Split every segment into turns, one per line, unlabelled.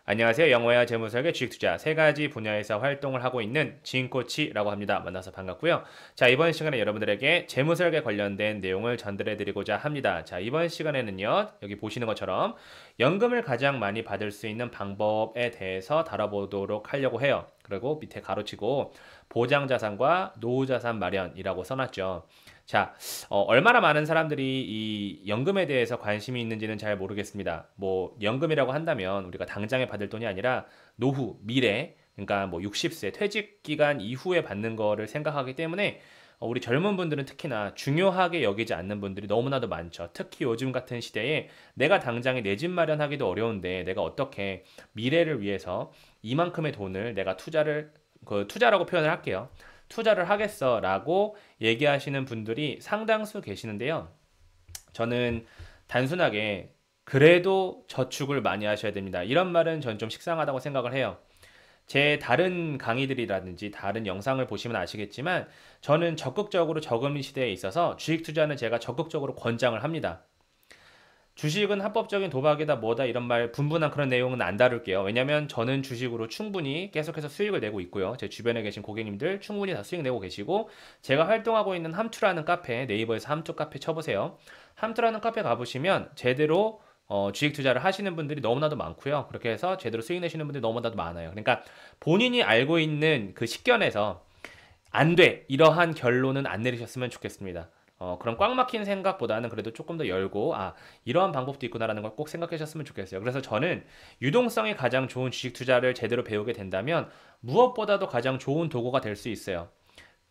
안녕하세요. 영어와 재무설계, 주식투자 세 가지 분야에서 활동을 하고 있는 지인코치라고 합니다. 만나서 반갑고요. 자, 이번 시간에 여러분들에게 재무설계 관련된 내용을 전달해드리고자 합니다. 자, 이번 시간에는요. 여기 보시는 것처럼 연금을 가장 많이 받을 수 있는 방법에 대해서 다뤄보도록 하려고 해요. 그리고 밑에 가로치고 보장자산과 노후자산 마련이라고 써놨죠. 자, 얼마나 많은 사람들이 이 연금에 대해서 관심이 있는지는 잘 모르겠습니다. 뭐, 연금이라고 한다면 우리가 당장에 받을 돈이 아니라 노후, 미래, 그러니까 뭐 60세 퇴직 기간 이후에 받는 거를 생각하기 때문에 우리 젊은 분들은 특히나 중요하게 여기지 않는 분들이 너무나도 많죠. 특히 요즘 같은 시대에 내가 당장에 내 집 마련하기도 어려운데 내가 어떻게 미래를 위해서 이만큼의 돈을 내가 투자라고 표현을 할게요. 투자를 하겠어라고 얘기하시는 분들이 상당수 계시는데요. 저는 단순하게 그래도 저축을 많이 하셔야 됩니다. 이런 말은 전 좀 식상하다고 생각을 해요. 제 다른 강의들이라든지 다른 영상을 보시면 아시겠지만 저는 적극적으로 저금리 시대에 있어서 주식 투자는 제가 적극적으로 권장을 합니다. 주식은 합법적인 도박이다 뭐다 이런 말 분분한 그런 내용은 안 다룰게요. 왜냐면 저는 주식으로 충분히 계속해서 수익을 내고 있고요. 제 주변에 계신 고객님들 충분히 다 수익 내고 계시고 제가 활동하고 있는 함투라는 카페 네이버에서 함투 카페 쳐보세요. 함투라는 카페 가보시면 제대로 주식 투자를 하시는 분들이 너무나도 많고요. 그렇게 해서 제대로 수익 내시는 분들이 너무나도 많아요. 그러니까 본인이 알고 있는 그 식견에서 안 돼! 이러한 결론은 안 내리셨으면 좋겠습니다. 그런 꽉 막힌 생각보다는 그래도 조금 더 열고, 이러한 방법도 있구나라는 걸 꼭 생각해 주셨으면 좋겠어요. 그래서 저는 유동성이 가장 좋은 주식 투자를 제대로 배우게 된다면 무엇보다도 가장 좋은 도구가 될 수 있어요.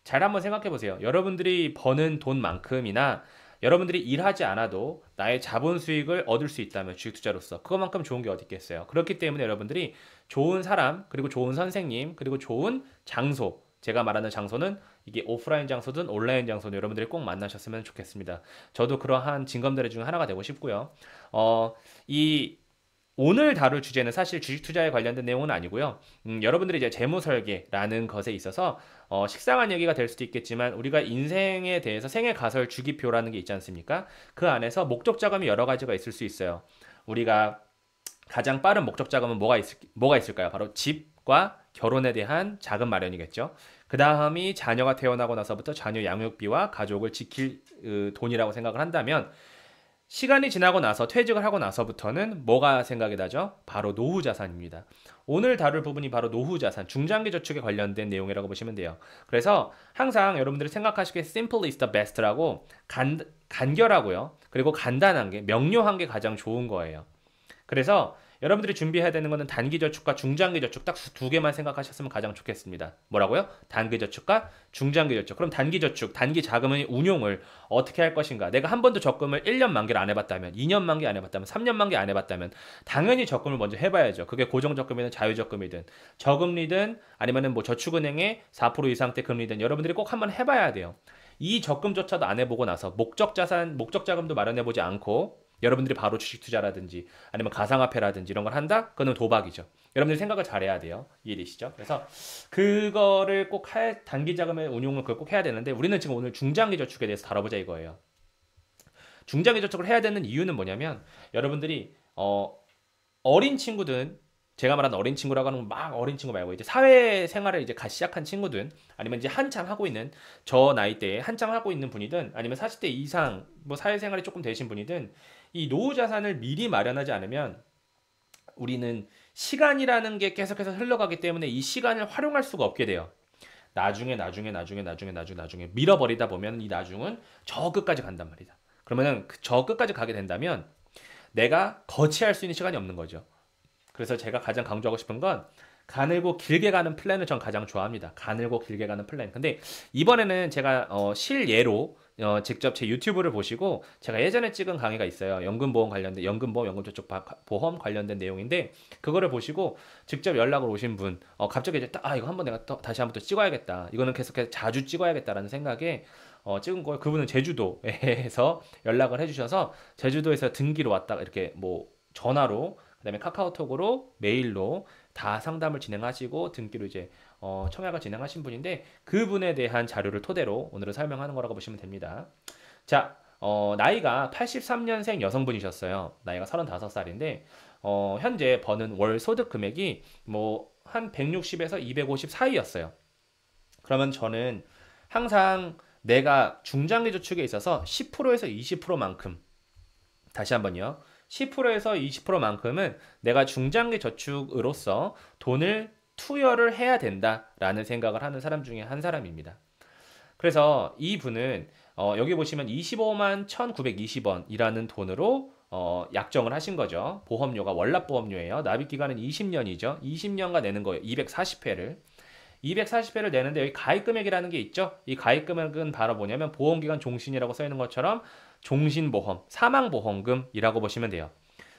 잘 한번 생각해 보세요. 여러분들이 버는 돈만큼이나 여러분들이 일하지 않아도 나의 자본 수익을 얻을 수 있다면 주식 투자로서 그것만큼 좋은 게 어디 있겠어요. 그렇기 때문에 여러분들이 좋은 사람, 그리고 좋은 선생님, 그리고 좋은 장소, 제가 말하는 장소는 이게 오프라인 장소든 온라인 장소든 여러분들이 꼭 만나셨으면 좋겠습니다. 저도 그러한 징검다리 중 하나가 되고 싶고요. 이 오늘 다룰 주제는 사실 주식 투자에 관련된 내용은 아니고요. 여러분들이 이제 재무 설계라는 것에 있어서 식상한 얘기가 될 수도 있겠지만 우리가 인생에 대해서 생애 가설 주기표라는 게 있지 않습니까? 그 안에서 목적 자금이 여러 가지가 있을 수 있어요. 우리가 가장 빠른 목적 자금은 뭐가 있을까요? 바로 집과 결혼에 대한 자금 마련이겠죠. 그 다음이 자녀가 태어나고 나서부터 자녀 양육비와 가족을 지킬 돈이라고 생각을 한다면 시간이 지나고 나서 퇴직을 하고 나서부터는 뭐가 생각이 나죠? 바로 노후 자산입니다. 오늘 다룰 부분이 바로 노후 자산, 중장기 저축에 관련된 내용이라고 보시면 돼요. 그래서 항상 여러분들이 생각하시기에 simple is the best라고 간결하고요. 그리고 간단한 게, 명료한 게 가장 좋은 거예요. 그래서 여러분들이 준비해야 되는 거는 단기 저축과 중장기 저축 딱 두 개만 생각하셨으면 가장 좋겠습니다. 뭐라고요? 단기 저축과 중장기 저축. 그럼 단기 저축, 단기 자금의 운용을 어떻게 할 것인가? 내가 한 번도 적금을 1년 만기를 안 해봤다면, 2년 만기 안 해봤다면, 3년 만기 안 해봤다면 당연히 적금을 먼저 해봐야죠. 그게 고정적금이든 자유적금이든 저금리든 아니면은 뭐 저축은행의 4% 이상대 금리든 여러분들이 꼭 한번 해봐야 돼요. 이 적금조차도 안 해보고 나서 목적 자산, 목적 자금도 마련해보지 않고 여러분들이 바로 주식 투자라든지 아니면 가상화폐라든지 이런 걸 한다? 그거는 도박이죠. 여러분들이 생각을 잘해야 돼요. 이해되시죠? 그래서 그거를 단기 자금의 운용을 그걸 꼭 해야 되는데 우리는 지금 오늘 중장기 저축에 대해서 다뤄보자 이거예요. 중장기 저축을 해야 되는 이유는 뭐냐면 여러분들이 어린 친구든 제가 말하는 어린 친구라고 하는 건 막 어린 친구 말고 이제 사회생활을 이제 갓 시작한 친구든 아니면 이제 한참 하고 있는 저 나이대에 한참 하고 있는 분이든 아니면 40대 이상 뭐 사회생활이 조금 되신 분이든 이 노후 자산을 미리 마련하지 않으면 우리는 시간이라는 게 계속해서 흘러가기 때문에 이 시간을 활용할 수가 없게 돼요. 나중에 밀어버리다 보면 이 나중은 저 끝까지 간단 말이다. 그러면은 저 끝까지 가게 된다면 내가 거치할 수 있는 시간이 없는 거죠. 그래서 제가 가장 강조하고 싶은 건 가늘고 길게 가는 플랜을 전 가장 좋아합니다. 가늘고 길게 가는 플랜. 근데 이번에는 제가 실예로 직접 제 유튜브를 보시고 제가 예전에 찍은 강의가 있어요. 연금보험 관련된 연금보험, 연금저축 보험 관련된 내용인데 그거를 보시고 직접 연락을 오신 분 갑자기 이제 이거 한번 내가 다시 한번 또 찍어야겠다. 이거는 계속해서 자주 찍어야겠다라는 생각에 찍은 거예요. 그분은 제주도에서 연락을 해주셔서 제주도에서 등기로 왔다가 이렇게 뭐 전화로 그다음에 카카오톡으로 메일로 다 상담을 진행하시고 등기로 이제 청약을 진행하신 분인데 그분에 대한 자료를 토대로 오늘은 설명하는 거라고 보시면 됩니다. 자, 나이가 83년생 여성분이셨어요. 나이가 35살인데 현재 버는 월 소득 금액이 뭐 한 160에서 250 사이였어요. 그러면 저는 항상 내가 중장기 저축에 있어서 10%에서 20%만큼, 다시 한번요. 10%에서 20%만큼은 내가 중장기 저축으로서 돈을 투여를 해야 된다라는 생각을 하는 사람 중에 한 사람입니다. 그래서 이분은 여기 보시면 25만 1,920원이라는 돈으로 약정을 하신 거죠. 보험료가 월납보험료예요. 납입기간은 20년이죠. 20년간 내는 거예요. 240회를. 240회를 내는데 여기 가입금액이라는 게 있죠. 이 가입금액은 바로 뭐냐면 보험기간 종신이라고 써 있는 것처럼 종신보험, 사망보험금이라고 보시면 돼요.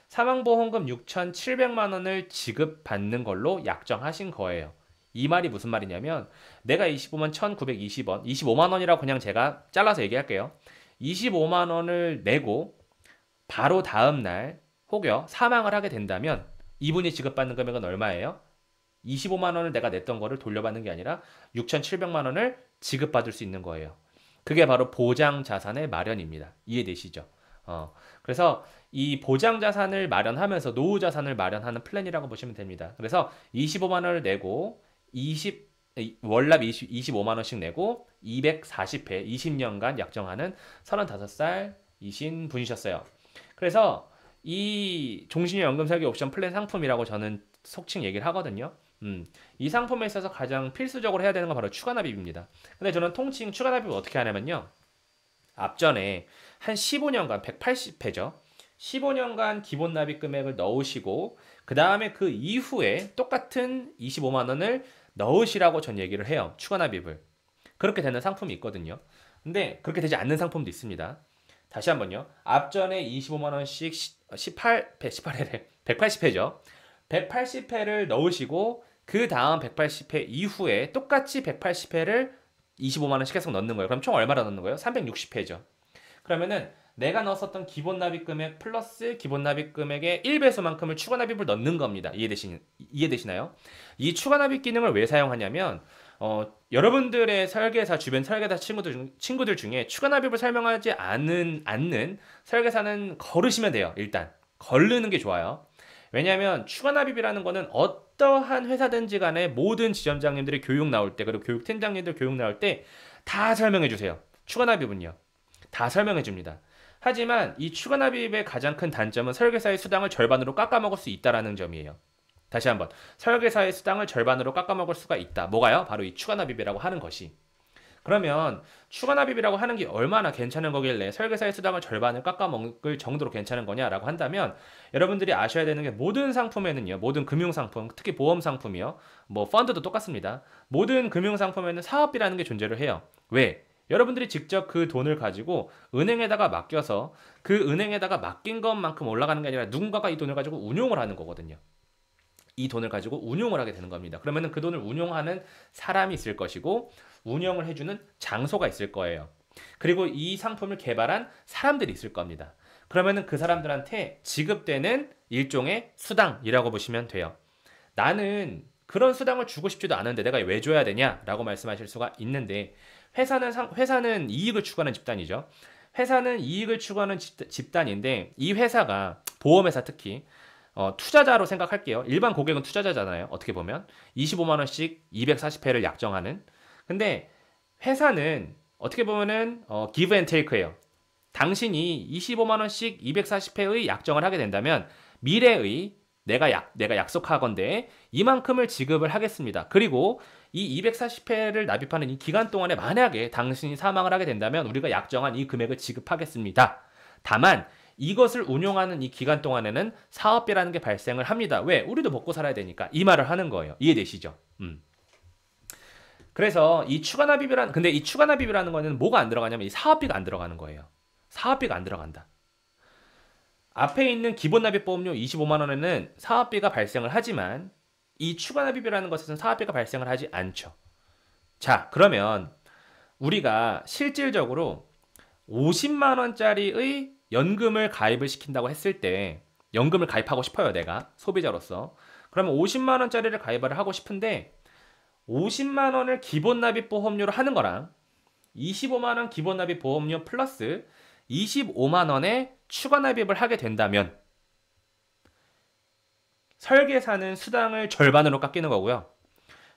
사망보험금 6,700만 원을 지급받는 걸로 약정하신 거예요. 이 말이 무슨 말이냐면 내가 25만 1,920원, 25만 원이라고 그냥 제가 잘라서 얘기할게요. 25만 원을 내고 바로 다음 날 혹여 사망을 하게 된다면 이분이 지급받는 금액은 얼마예요? 25만 원을 내가 냈던 거를 돌려받는 게 아니라 6,700만 원을 지급받을 수 있는 거예요. 그게 바로 보장자산의 마련입니다. 이해되시죠? 그래서 이 보장자산을 마련하면서 노후자산을 마련하는 플랜이라고 보시면 됩니다. 그래서 25만 원을 내고 월납 25만 원씩 내고 240회 20년간 약정하는 35살이신 분이셨어요. 그래서 이 종신연금 설계 옵션 플랜 상품이라고 저는 속칭 얘기를 하거든요. 이 상품에 있어서 가장 필수적으로 해야 되는 건 바로 추가납입입니다. 근데 저는 통칭 추가납입을 어떻게 하냐면요. 앞전에 한 15년간 180회죠. 15년간 기본 납입 금액을 넣으시고 그 다음에 그 이후에 똑같은 25만 원을 넣으시라고 전 얘기를 해요. 추가 납입을. 그렇게 되는 상품이 있거든요. 근데 그렇게 되지 않는 상품도 있습니다. 다시 한번요. 앞전에 25만 원씩 18회래. 180회죠. 180회를 넣으시고 그 다음 180회 이후에 똑같이 180회를 25만 원씩 계속 넣는 거예요. 그럼 총 얼마나 넣는 거예요? 360회죠. 그러면은 내가 넣었었던 기본 납입 금액 플러스 기본 납입 금액의 1배수만큼을 추가 납입을 넣는 겁니다. 이해되시나요? 이 추가 납입 기능을 왜 사용하냐면 여러분들의 설계사 주변 설계사 친구들 중에 추가 납입을 설명하지 않는 설계사는 거르시면 돼요. 일단 거르는 게 좋아요. 왜냐하면 추가 납입이라는 거는 어떠한 회사든지 간에 모든 지점장님들이 교육 나올 때 그리고 교육팀장님들 교육 나올 때 다 설명해 주세요. 추가 납입은요. 다 설명해 줍니다. 하지만 이 추가 납입의 가장 큰 단점은 설계사의 수당을 절반으로 깎아먹을 수 있다는 점이에요. 다시 한번 설계사의 수당을 절반으로 깎아먹을 수가 있다. 뭐가요? 바로 이 추가 납입이라고 하는 것이. 그러면 추가 납입이라고 하는 게 얼마나 괜찮은 거길래 설계사의 수당을 절반을 깎아먹을 정도로 괜찮은 거냐라고 한다면 여러분들이 아셔야 되는 게 모든 상품에는요. 모든 금융상품, 특히 보험상품이요. 뭐 펀드도 똑같습니다. 모든 금융상품에는 사업비라는 게 존재를 해요. 왜? 여러분들이 직접 그 돈을 가지고 은행에다가 맡겨서 그 은행에다가 맡긴 것만큼 올라가는 게 아니라 누군가가 이 돈을 가지고 운용을 하는 거거든요. 이 돈을 가지고 운용을 하게 되는 겁니다. 그러면 그 돈을 운용하는 사람이 있을 것이고 운영을 해주는 장소가 있을 거예요. 그리고 이 상품을 개발한 사람들이 있을 겁니다. 그러면 그 사람들한테 지급되는 일종의 수당이라고 보시면 돼요. 나는 그런 수당을 주고 싶지도 않은데 내가 왜 줘야 되냐라고 말씀하실 수가 있는데 회사는 이익을 추구하는 집단이죠. 회사는 이익을 추구하는 집단인데 이 회사가 보험회사 특히 투자자로 생각할게요. 일반 고객은 투자자잖아요. 어떻게 보면 25만 원씩 240회를 약정하는. 근데 회사는 어떻게 보면은 give and take예요. 당신이 25만 원씩 240회의 약정을 하게 된다면 미래의 내가 약속하건대 이만큼을 지급을 하겠습니다. 그리고 이 240회를 납입하는 이 기간 동안에 만약에 당신이 사망을 하게 된다면 우리가 약정한 이 금액을 지급하겠습니다. 다만 이것을 운용하는 이 기간 동안에는 사업비라는 게 발생을 합니다. 왜? 우리도 먹고 살아야 되니까 이 말을 하는 거예요. 이해되시죠? 그래서 근데 이 추가 납입이라는 거는 뭐가 안 들어가냐면 이 사업비가 안 들어가는 거예요. 사업비가 안 들어간다. 앞에 있는 기본 납입 보험료 25만 원에는 사업비가 발생을 하지만 이 추가 납입이라는 것에서는 사업비가 발생을 하지 않죠. 자, 그러면 우리가 실질적으로 50만 원짜리의 연금을 가입을 시킨다고 했을 때 연금을 가입하고 싶어요, 내가 소비자로서. 그러면 50만 원짜리를 가입을 하고 싶은데 50만 원을 기본 납입 보험료로 하는 거랑 25만 원 기본 납입 보험료 플러스 25만 원의 추가 납입을 하게 된다면 설계사는 수당을 절반으로 깎이는 거고요.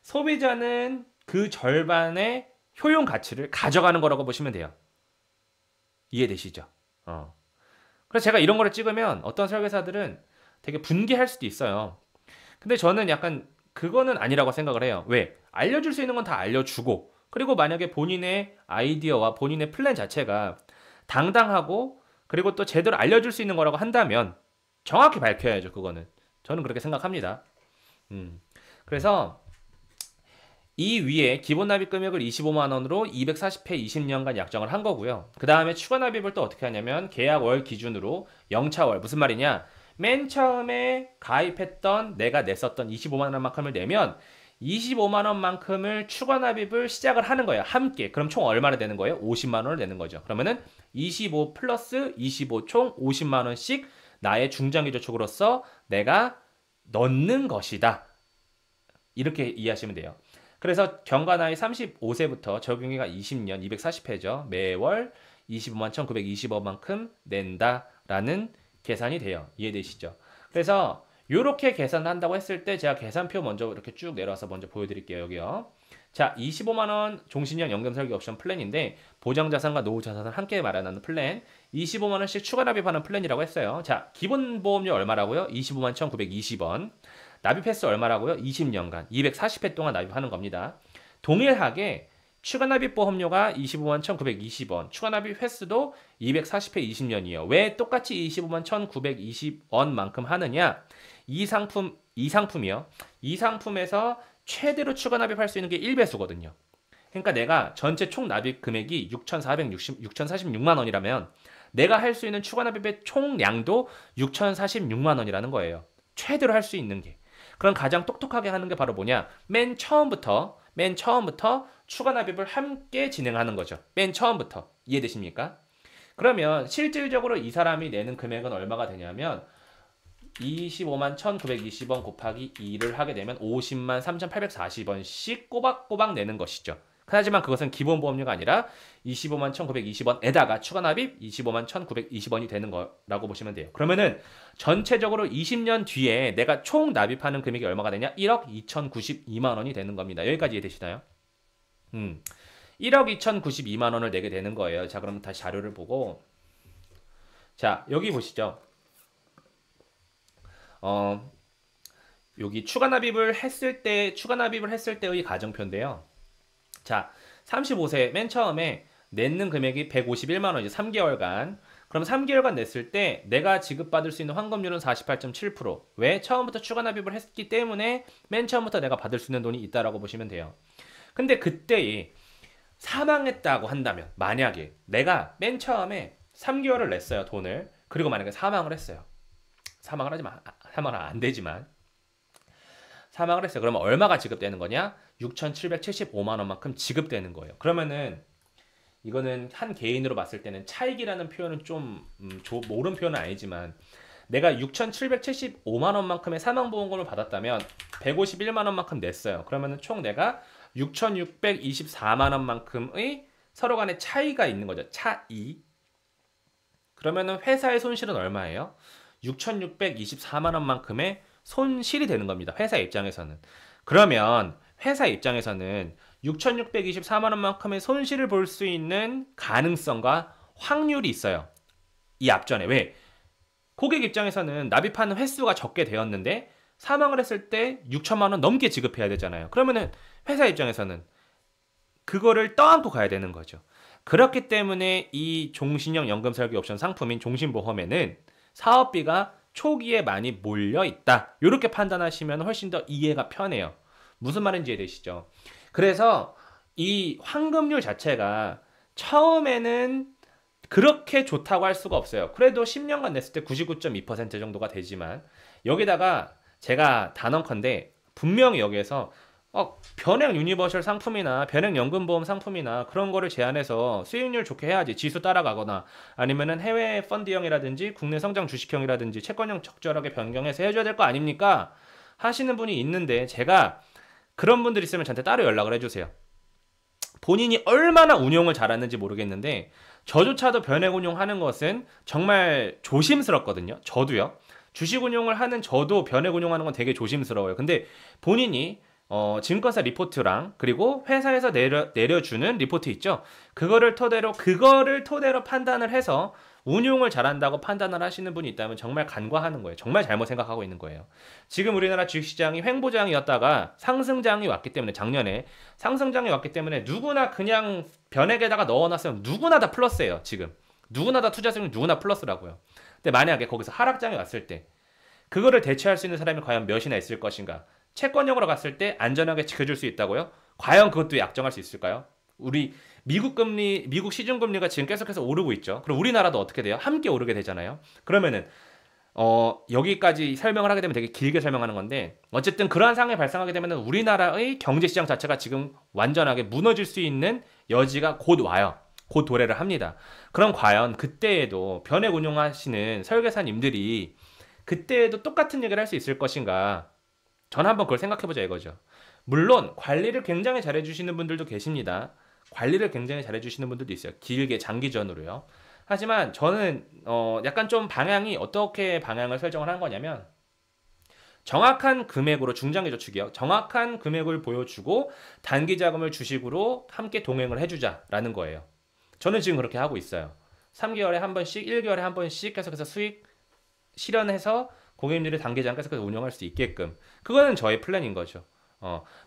소비자는 그 절반의 효용 가치를 가져가는 거라고 보시면 돼요. 이해되시죠? 그래서 제가 이런 거를 찍으면 어떤 설계사들은 되게 분개할 수도 있어요. 근데 저는 약간 그거는 아니라고 생각을 해요. 왜? 알려줄 수 있는 건 다 알려주고, 그리고 만약에 본인의 아이디어와 본인의 플랜 자체가 당당하고, 그리고 또 제대로 알려줄 수 있는 거라고 한다면 정확히 밝혀야죠. 그거는 저는 그렇게 생각합니다. 그래서 이 위에 기본 납입 금액을 25만 원으로 240회 20년간 약정을 한 거고요. 그 다음에 추가 납입을 또 어떻게 하냐면 계약 월 기준으로 0차월. 무슨 말이냐? 맨 처음에 가입했던 내가 냈었던 25만 원만큼을 내면 25만 원만큼을 추가 납입을 시작을 하는 거예요. 함께. 그럼 총 얼마나 되는 거예요? 50만 원을 내는 거죠. 그러면은 25 플러스 25 총 50만 원씩 나의 중장기 저축으로서 내가 넣는 것이다. 이렇게 이해하시면 돼요. 그래서 경과 나이 35세부터 적용기가 20년 240회죠. 매월 25만 1920원만큼 낸다라는 계산이 돼요. 이해되시죠? 그래서 이렇게 계산한다고 했을 때 제가 계산표 먼저 이렇게 쭉 내려와서 먼저 보여드릴게요. 여기요. 자, 25만 원 종신형 연금 설계 옵션 플랜인데 보장 자산과 노후 자산을 함께 마련하는 플랜. 25만 원씩 추가 납입하는 플랜이라고 했어요. 자, 기본 보험료 얼마라고요? 25만 1920원. 납입 횟수 얼마라고요? 20년간 240회 동안 납입하는 겁니다. 동일하게 추가 납입 보험료가 25만 1920원, 추가 납입 횟수도 240회 20년이에요. 왜 똑같이 25만 1920원만큼 하느냐? 이 상품이요. 이 상품에서 최대로 추가 납입할 수 있는 게 1배수거든요. 그러니까 내가 전체 총 납입 금액이 6,046만 원이라면 내가 할 수 있는 추가 납입의 총량도 6,046만 원이라는 거예요. 최대로 할 수 있는 게. 그럼 가장 똑똑하게 하는 게 바로 뭐냐? 맨 처음부터 추가 납입을 함께 진행하는 거죠. 맨 처음부터. 이해되십니까? 그러면 실질적으로 이 사람이 내는 금액은 얼마가 되냐면 25만 1920원 곱하기 2를 하게 되면 50만 3840원씩 꼬박꼬박 내는 것이죠. 하지만 그것은 기본 보험료가 아니라 25만 1920원에다가 추가 납입 25만 1920원이 되는 거라고 보시면 돼요. 그러면은 전체적으로 20년 뒤에 내가 총 납입하는 금액이 얼마가 되냐? 1억 2092만 원이 되는 겁니다. 여기까지 이해되시나요? 1억 2092만 원을 내게 되는 거예요. 자, 그럼 다시 자료를 보고 자, 여기 보시죠. 여기 추가 납입을 했을 때의 가정표인데요. 자, 35세 맨 처음에 내는 금액이 151만 원이죠. 3개월간. 그럼 3개월간 냈을 때 내가 지급받을 수 있는 환급률은 48.7%. 왜? 처음부터 추가 납입을 했기 때문에 맨 처음부터 내가 받을 수 있는 돈이 있다라고 보시면 돼요. 근데 그때 사망했다고 한다면 만약에 내가 맨 처음에 3개월을 냈어요. 돈을. 그리고 만약에 사망을 했어요. 사망은 안 되지만 사망을 했어요. 그러면 얼마가 지급되는 거냐? 6,775만 원만큼 지급되는 거예요. 그러면은 이거는 한 개인으로 봤을 때는 차익이라는 표현은 좀 옳은 표현은 아니지만 내가 6,775만 원만큼의 사망보험금을 받았다면 151만 원만큼 냈어요. 그러면은 총 내가 6,624만 원만큼의 서로 간의 차이가 있는 거죠. 차이. 그러면은 회사의 손실은 얼마예요? 6,624만 원만큼의 손실이 되는 겁니다. 회사 입장에서는. 그러면 회사 입장에서는 6,624만 원만큼의 손실을 볼 수 있는 가능성과 확률이 있어요. 이 앞전에. 왜? 고객 입장에서는 납입하는 횟수가 적게 되었는데 사망을 했을 때 6천만 원 넘게 지급해야 되잖아요. 그러면은 회사 입장에서는 그거를 떠안고 가야 되는 거죠. 그렇기 때문에 이 종신형 연금 설계 옵션 상품인 종신보험에는 사업비가 초기에 많이 몰려 있다. 이렇게 판단하시면 훨씬 더 이해가 편해요. 무슨 말인지 이해되시죠? 그래서 이 환급률 자체가 처음에는 그렇게 좋다고 할 수가 없어요. 그래도 10년간 냈을 때 99.2% 정도가 되지만 여기다가 제가 단언컨대 분명히 여기에서 변액 유니버셜 상품이나 변액 연금보험 상품이나 그런 거를 제안해서 수익률 좋게 해야지. 지수 따라가거나 아니면은 해외 펀드형이라든지 국내 성장 주식형이라든지 채권형 적절하게 변경해서 해줘야 될 거 아닙니까? 하시는 분이 있는데 제가 그런 분들 있으면 저한테 따로 연락을 해주세요. 본인이 얼마나 운용을 잘하는지 모르겠는데 저조차도 변액 운용하는 것은 정말 조심스럽거든요. 저도요. 주식 운용을 하는 저도 변액 운용하는 건 되게 조심스러워요. 근데 본인이 증권사 리포트랑 그리고 회사에서 내려주는 리포트 있죠. 그거를 토대로 판단을 해서 운용을 잘한다고 판단을 하시는 분이 있다면 정말 간과하는 거예요. 정말 잘못 생각하고 있는 거예요. 지금 우리나라 주식시장이 횡보장이었다가 상승장이 왔기 때문에 작년에 상승장이 왔기 때문에 누구나 그냥 변액에다가 넣어놨으면 누구나 다 플러스예요. 지금 누구나 다 투자수익 누구나 플러스라고요. 근데 만약에 거기서 하락장이 왔을 때 그거를 대체할 수 있는 사람이 과연 몇이나 있을 것인가? 채권형으로 갔을 때 안전하게 지켜줄 수 있다고요? 과연 그것도 약정할 수 있을까요? 우리 미국 시중금리가 지금 계속해서 오르고 있죠. 그럼 우리나라도 어떻게 돼요? 함께 오르게 되잖아요. 그러면은 여기까지 설명을 하게 되면 되게 길게 설명하는 건데 어쨌든 그러한 상황이 발생하게 되면 우리나라의 경제시장 자체가 지금 완전하게 무너질 수 있는 여지가 곧 와요. 곧 도래를 합니다. 그럼 과연 그때에도 변액 운용하시는 설계사님들이 그때에도 똑같은 얘기를 할 수 있을 것인가? 저는 한번 그걸 생각해보자 이거죠. 물론 관리를 굉장히 잘해주시는 분들도 계십니다. 관리를 굉장히 잘해주시는 분들도 있어요. 길게 장기전으로요. 하지만 저는 약간 좀 방향이 어떻게 방향을 설정을 한 거냐면 정확한 금액으로 중장기 저축이요. 정확한 금액을 보여주고 단기 자금을 주식으로 함께 동행을 해주자라는 거예요. 저는 지금 그렇게 하고 있어요. 3개월에 한 번씩, 1개월에 한 번씩 계속해서 수익 실현해서 고객님들이 단기장 계속해서 운영할 수 있게끔 그거는 저의 플랜인 거죠.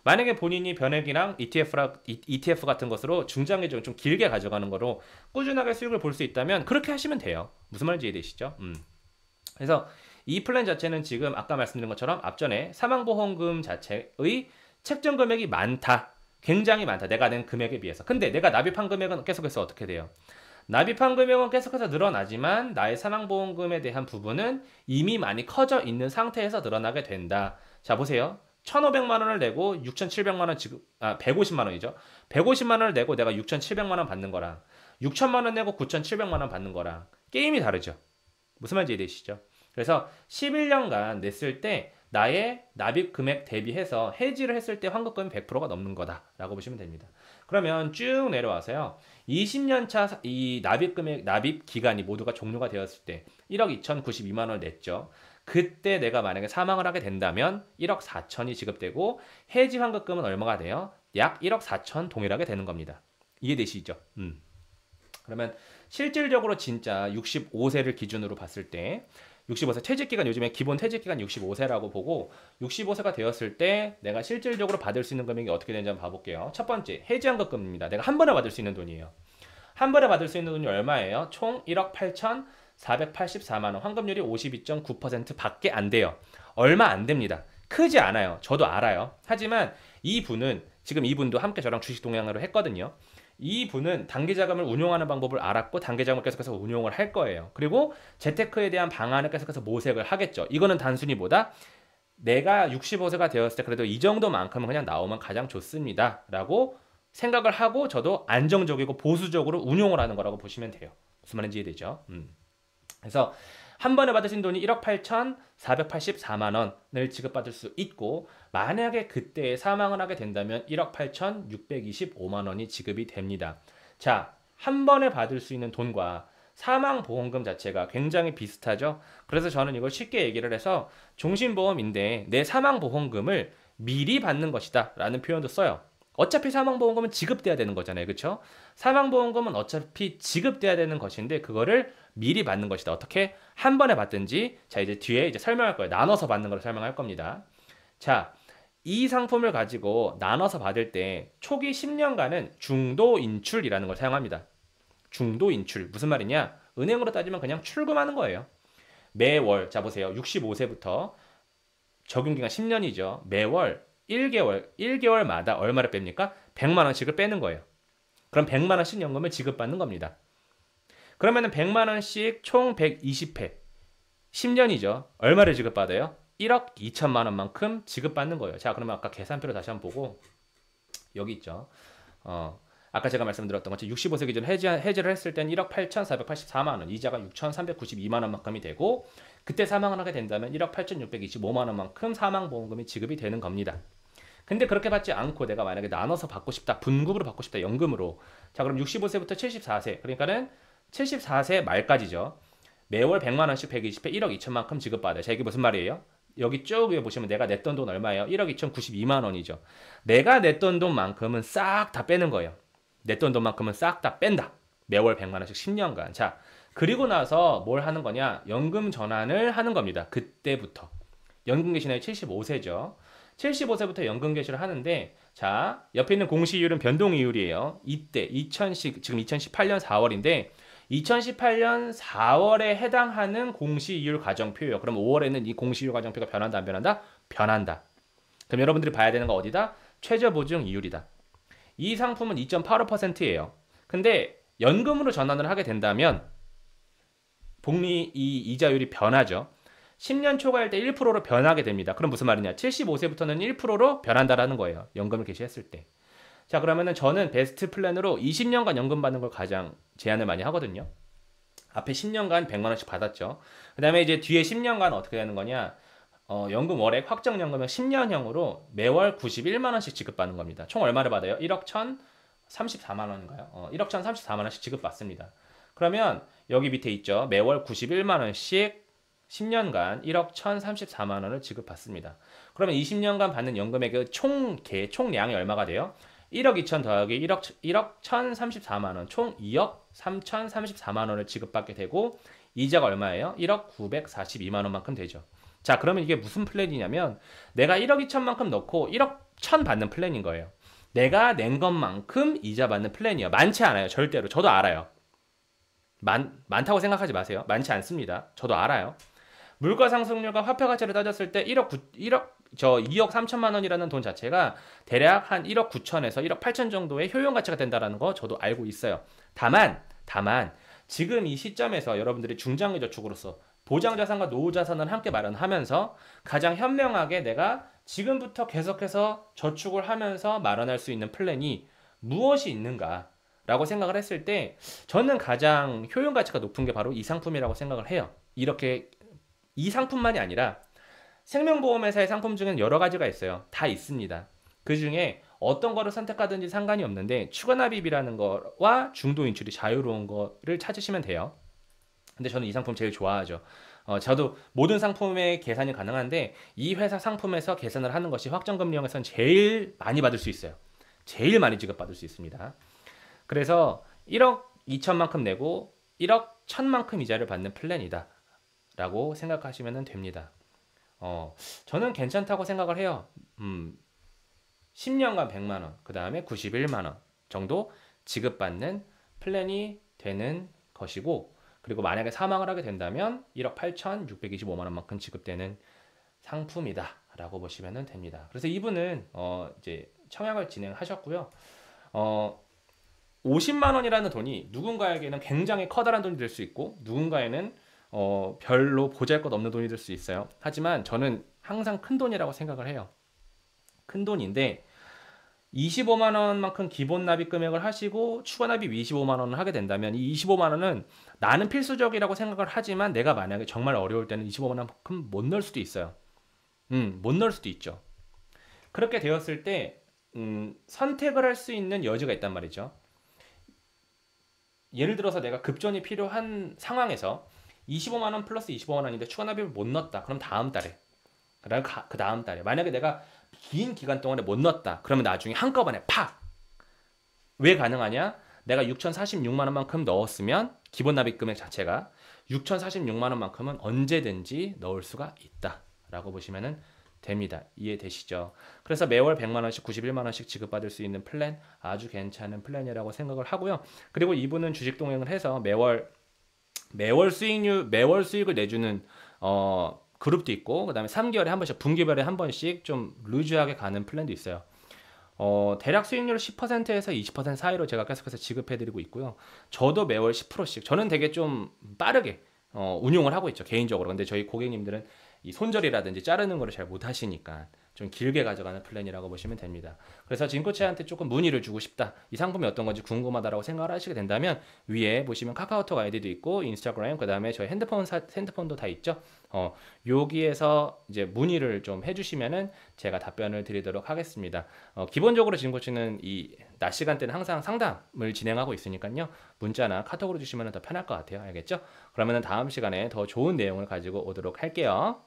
만약에 본인이 변액이랑 ETF 같은 것으로 중장기적으로 좀 길게 가져가는 거로 꾸준하게 수익을 볼 수 있다면 그렇게 하시면 돼요. 무슨 말인지 이해되시죠? 그래서 이 플랜 자체는 지금 아까 말씀드린 것처럼 앞전에 사망보험금 자체의 책정 금액이 많다. 굉장히 많다. 내가 낸 금액에 비해서. 근데 내가 납입한 금액은 계속해서 어떻게 돼요? 납입한 금액은 계속해서 늘어나지만 나의 사망보험금에 대한 부분은 이미 많이 커져 있는 상태에서 늘어나게 된다. 자, 보세요. 1,500만 원을 내고 6,700만 원 지급, 150만 원이죠. 150만 원을 내고 내가 6,700만 원 받는 거랑 6천만 원 내고 9,700만 원 받는 거랑 게임이 다르죠. 무슨 말인지 이해되시죠? 그래서 11년간 냈을 때 나의 납입 금액 대비해서 해지를 했을 때 환급금이 100%가 넘는 거다라고 보시면 됩니다. 그러면 쭉 내려와서요. 20년 차 이 납입 금액, 납입 기간이 모두가 종료가 되었을 때 1억 2,092만 원을 냈죠. 그때 내가 만약에 사망을 하게 된다면 1억 4천이 지급되고 해지 환급금은 얼마가 돼요? 약 1억 4천 동일하게 되는 겁니다. 이해되시죠? 그러면 실질적으로 진짜 65세를 기준으로 봤을 때 65세 퇴직기간 요즘에 기본 퇴직기간 65세라고 보고 65세가 되었을 때 내가 실질적으로 받을 수 있는 금액이 어떻게 되는지 한번 봐볼게요. 첫 번째 해지환급금입니다. 내가 한 번에 받을 수 있는 돈이에요. 한 번에 받을 수 있는 돈이 얼마예요? 총 1억 8,484만 원. 환급률이 52.9% 밖에 안 돼요. 얼마 안 됩니다. 크지 않아요. 저도 알아요. 하지만 지금 이분도 함께 저랑 주식 동향으로 했거든요. 이분은 단기자금을 운용하는 방법을 알았고 단기자금을 계속해서 운용을 할 거예요. 그리고 재테크에 대한 방안을 계속해서 모색을 하겠죠. 이거는 단순히 뭐다? 내가 65세가 되었을 때 그래도 이 정도만큼은 그냥 나오면 가장 좋습니다. 라고 생각을 하고 저도 안정적이고 보수적으로 운용을 하는 거라고 보시면 돼요. 무슨 말인지 이해되죠? 그래서 한 번에 받으신 돈이 1억 8,484만 원을 지급받을 수 있고 만약에 그때 사망을 하게 된다면 1억 8,625만 원이 지급이 됩니다. 자, 한 번에 받을 수 있는 돈과 사망보험금 자체가 굉장히 비슷하죠. 그래서 저는 이걸 쉽게 얘기를 해서 종신보험인데 내 사망보험금을 미리 받는 것이다 라는 표현도 써요. 어차피 사망보험금은 지급돼야 되는 거잖아요. 그렇죠? 사망보험금은 어차피 지급돼야 되는 것인데 그거를 미리 받는 것이다. 어떻게? 한 번에 받든지 자 이제 뒤에 이제 설명할 거예요. 나눠서 받는 걸 설명할 겁니다. 자, 이 상품을 가지고 나눠서 받을 때 초기 10년간은 중도 인출이라는 걸 사용합니다. 중도 인출 무슨 말이냐? 은행으로 따지면 그냥 출금하는 거예요. 매월 자 보세요. 65세부터 적용기간 10년이죠. 매월 1개월마다 얼마를 뺍니까? 100만 원씩을 빼는 거예요. 그럼 100만 원씩 연금을 지급받는 겁니다. 그러면은 100만 원씩 총 120회 10년이죠. 얼마를 지급받아요? 1억 2천만 원만큼 지급받는 거예요. 자, 그러면 아까 계산표를 다시 한번 보고 여기 있죠. 아까 제가 말씀드렸던 것처럼 65세 기준 해지를 했을 때는 1억 8,484만 원, 이자가 6,392만 원만큼이 되고 그때 사망을 하게 된다면 1억 8,625만 원만큼 사망보험금이 지급이 되는 겁니다. 근데 그렇게 받지 않고 내가 만약에 나눠서 받고 싶다, 분급으로 받고 싶다, 연금으로. 자, 그럼 65세부터 74세, 그러니까는 74세 말까지죠. 매월 100만 원씩 120회 1억 2천만큼 지급받아요. 자, 이게 무슨 말이에요? 여기 쭉 위에 보시면 내가 냈던 돈 얼마예요? 1억 2,092만 원이죠. 내가 냈던 돈만큼은 싹 다 빼는 거예요. 냈던 돈만큼은 싹 다 뺀다. 매월 100만 원씩 10년간. 자, 그리고 나서 뭘 하는 거냐? 연금 전환을 하는 겁니다. 그때부터. 연금 개시 나이 75세죠. 75세부터 연금 개시를 하는데, 자, 옆에 있는 공시이율은 변동이율이에요. 이때 지금 2018년 4월인데 2018년 4월에 해당하는 공시이율 가정표예요. 그럼 5월에는 이 공시이율 가정표가 변한다 안 변한다? 변한다. 그럼 여러분들이 봐야 되는 거 어디다? 최저보증 이율이다. 이 상품은 2.85%예요. 근데 연금으로 전환을 하게 된다면 복리 이 이자율이 변하죠. 10년 초과일 때 1%로 변하게 됩니다. 그럼 무슨 말이냐? 75세부터는 1%로 변한다라는 거예요. 연금을 개시했을 때. 자, 그러면은 저는 베스트 플랜으로 20년간 연금 받는 걸 가장 제안을 많이 하거든요. 앞에 10년간 100만 원씩 받았죠. 그 다음에 이제 뒤에 10년간 어떻게 되는 거냐? 연금 월액 확정연금은 10년형으로 매월 91만 원씩 지급받는 겁니다. 총 얼마를 받아요? 1억 1,034만 원인가요? 1억 1,034만 원씩 지급받습니다. 그러면 여기 밑에 있죠. 매월 91만 원씩 10년간 1억 1,034만 원을 지급받습니다. 그러면 20년간 받는 연금의 그 총량이 얼마가 돼요? 1억 2천 더하기 1억 1,034만 원, 총 2억 3,034만 원을 지급받게 되고 이자가 얼마예요? 1억 942만 원만큼 되죠. 자, 그러면 이게 무슨 플랜이냐면 내가 1억 2천만큼 넣고 1억 1천 받는 플랜인 거예요. 내가 낸 것만큼 이자 받는 플랜이에요. 많지 않아요. 절대로. 저도 알아요. 많다고 생각하지 마세요. 많지 않습니다. 저도 알아요. 물가 상승률과 화폐 가치를 따졌을 때 2억 3천만 원이라는 돈 자체가 대략 한 1억 9천에서 1억 8천 정도의 효용 가치가 된다는 거 저도 알고 있어요. 다만 지금 이 시점에서 여러분들이 중장기 저축으로서 보장자산과 노후자산을 함께 마련하면서 가장 현명하게 내가 지금부터 계속해서 저축을 하면서 마련할 수 있는 플랜이 무엇이 있는가 라고 생각을 했을 때 저는 가장 효용 가치가 높은 게 바로 이 상품이라고 생각을 해요. 이렇게 이 상품만이 아니라 생명보험회사의 상품 중에는 여러 가지가 있어요. 다 있습니다. 그 중에 어떤 거를 선택하든지 상관이 없는데 추가납입이라는 거와 중도인출이 자유로운 거를 찾으시면 돼요. 근데 저는 이 상품 제일 좋아하죠. 저도 모든 상품의 계산이 가능한데 이 회사 상품에서 계산을 하는 것이 확정금리형에서는 제일 많이 받을 수 있어요. 제일 많이 지급받을 수 있습니다. 그래서 1억 2천만큼 내고 1억 1천만큼 이자를 받는 플랜이다 라고 생각하시면 됩니다. 저는 괜찮다고 생각을 해요. 10년간 100만 원, 그 다음에 91만 원 정도 지급받는 플랜이 되는 것이고, 그리고 만약에 사망을 하게 된다면 1억 8,625만 원만큼 지급되는 상품이다 라고 보시면 됩니다. 그래서 이분은 이제 청약을 진행하셨고요. 50만 원이라는 돈이 누군가에게는 굉장히 커다란 돈이 될 수 있고 누군가에는 별로 보잘것없는 돈이 될 수 있어요. 하지만 저는 항상 큰 돈이라고 생각을 해요. 큰 돈인데 25만 원만큼 기본 납입 금액을 하시고 추가 납입 25만 원을 하게 된다면 이 25만 원은 나는 필수적이라고 생각을 하지만 내가 만약에 정말 어려울 때는 25만 원만큼 못 넣을 수도 있어요. 못 넣을 수도 있죠. 그렇게 되었을 때 선택을 할 수 있는 여지가 있단 말이죠. 예를 들어서 내가 급전이 필요한 상황에서 25만 원 플러스 25만 원인데 추가 납입을 못 넣었다. 그럼 다음 달에. 그 다음 달에. 만약에 내가 긴 기간 동안에 못 넣었다. 그러면 나중에 한꺼번에 팍! 왜 가능하냐? 내가 6,046만 원만큼 넣었으면 기본 납입 금액 자체가 6,046만 원만큼은 언제든지 넣을 수가 있다. 라고 보시면 됩니다. 이해되시죠? 그래서 매월 100만 원씩 91만 원씩 지급받을 수 있는 플랜 아주 괜찮은 플랜이라고 생각을 하고요. 그리고 이분은 주식 동행을 해서 매월 수익을 내주는 그룹도 있고 그다음에 3개월에 한 번씩 분기별에 한 번씩 좀 루즈하게 가는 플랜도 있어요. 대략 수익률 10%에서 20% 사이로 제가 계속해서 지급해드리고 있고요. 저도 매월 10%씩 저는 되게 좀 빠르게 운용을 하고 있죠 개인적으로. 근데 저희 고객님들은 이 손절이라든지 자르는 거를 잘 못하시니까 좀 길게 가져가는 플랜이라고 보시면 됩니다. 그래서 진코치한테 조금 문의를 주고 싶다. 이 상품이 어떤 건지 궁금하다라고 생각을 하시게 된다면 위에 보시면 카카오톡 아이디도 있고 인스타그램 그다음에 저희 핸드폰도 다 있죠. 여기에서 이제 문의를 좀 해주시면은 제가 답변을 드리도록 하겠습니다. 기본적으로 진코치는 이 낮 시간대는 항상 상담을 진행하고 있으니까요. 문자나 카톡으로 주시면 더 편할 것 같아요. 알겠죠? 그러면은 다음 시간에 더 좋은 내용을 가지고 오도록 할게요.